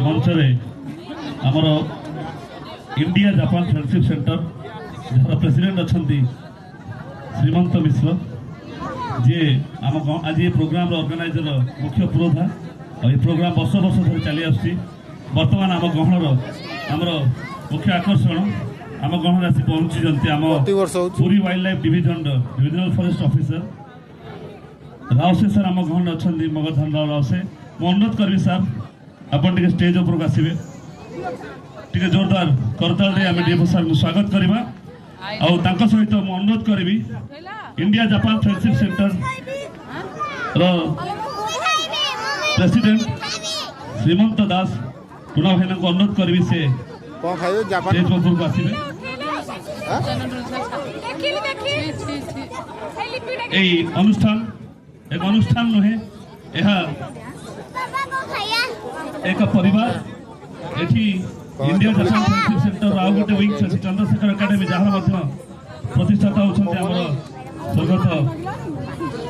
मंचरे आमर India Japan friendship centre jar president अच्छा श्रीमंत मिश्र जी आम आज ये प्रोग्राम ऑर्गेनाइजर मुख्य पुरोधा और ये प्रोग्राम वर्ष वर्ष धरी चली आसुची बर्तमान आम गहणर आमर मुख्य आकर्षण आम गहण आसी पहुंची आम Puri wild life division divisional forest officer रावसे सर आम गहण अच्छा मगधन रावसे मु अनुरोध करी सर अपन टे स्टेज उपरक आसवे टे जोरदार करताल दे आम डीएफओ सर स्वागत करवा आउ सहित मु अनुरोध करी India Japan friendship centre president Shrimant Das टुना भाई को अनुरोध करी से स्टेज उपरक आसवे अनुष्ठान एक अनुष्ठान नुहे एक परिवार एठी इंडिया जापान फ्रेंडशिप सेंटर आउ गोटे विंग अछि चंद्रशेखर एकेडमी जहाँ मध्य प्रतिष्ठाता होछन्ते हमर स्वर्गत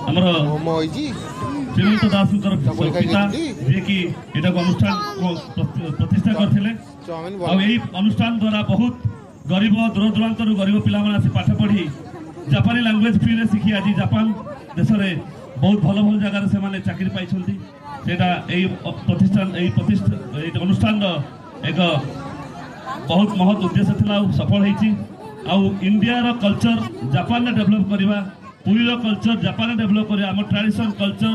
हमर श्रीमंत दास पिता जे कि एटा अनुष्ठान को प्रतिष्ठा करथिले आ एही अनुष्ठान द्वारा बहुत गरीब दूर दूरांत गरीब पिला माने आसी पाठ पढ़ी जापानी लैंग्वेज फ्री रे सिखी आज जापान देश रे बहुत भल भल जगह से माने चाकरी पाइछन्ती सेटा एही प्रतिष्ठान एही अनुष्ठान एक बहुत महत् उद्देश्य थिला सफल होईची आ इंडिया रो कल्चर जापान ने डेवलप करबा पुरी रो कल्चर जापान ने डेवलप करबा हम ट्रेडिशन कल्चर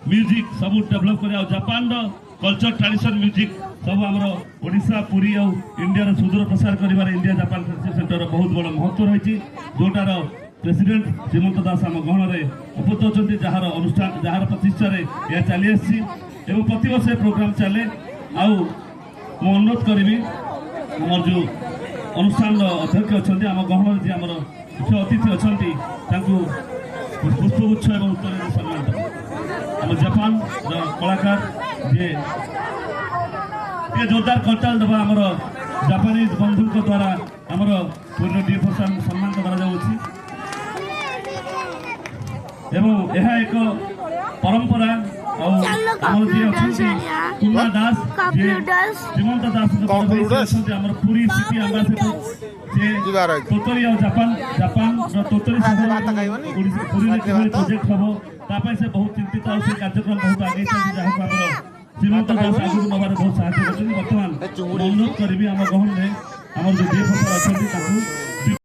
म्यूजिक सब डेवलप करबा जापान रो कल्चर ट्रेडिशन म्यूजिक सब हमरो ओडिसा पुरी और इंडिया रो सुदूर प्रसार करबा इंडिया जापान फ्रेंडशिप सेंटर बहुत बड़ महत्व रहिची जोटार प्रेसिडेंट श्रीमंत दास आम गहण में उपस्थित होती जार अनुष्ठान जार प्रतिष्ठा यह चली आसी प्रति वर्ष प्रोग्राम चले आउ मु अनुरोध करी आम जो अनुष्ठान अध्यक्ष अच्छा आम गहण जी आम मुख्य अतिथि अच्छा पुष्पगुच्छ और उत्तर सम्मानित आम जापान कलाकार जे जोरदार करताल दबा आमर जापानीज बंधु द्वारा आमर पूर्ण डीएफओ सम्मान कर एवं यह एक परंपरा और जी कुमार दास श्रीमंत दास पूरी सिटी आंबासेडर तोतरी और जापान तोतरी पूरी प्रोजेक्ट हम तापाई से बहुत चिंतित और कार्यक्रम बहुत आगे जहाँ श्रीमंत दास आगे नबार बहुत साहय कर बर्तमान अनुरोध करी आम गहन में आम जो डीएफओ अच्छा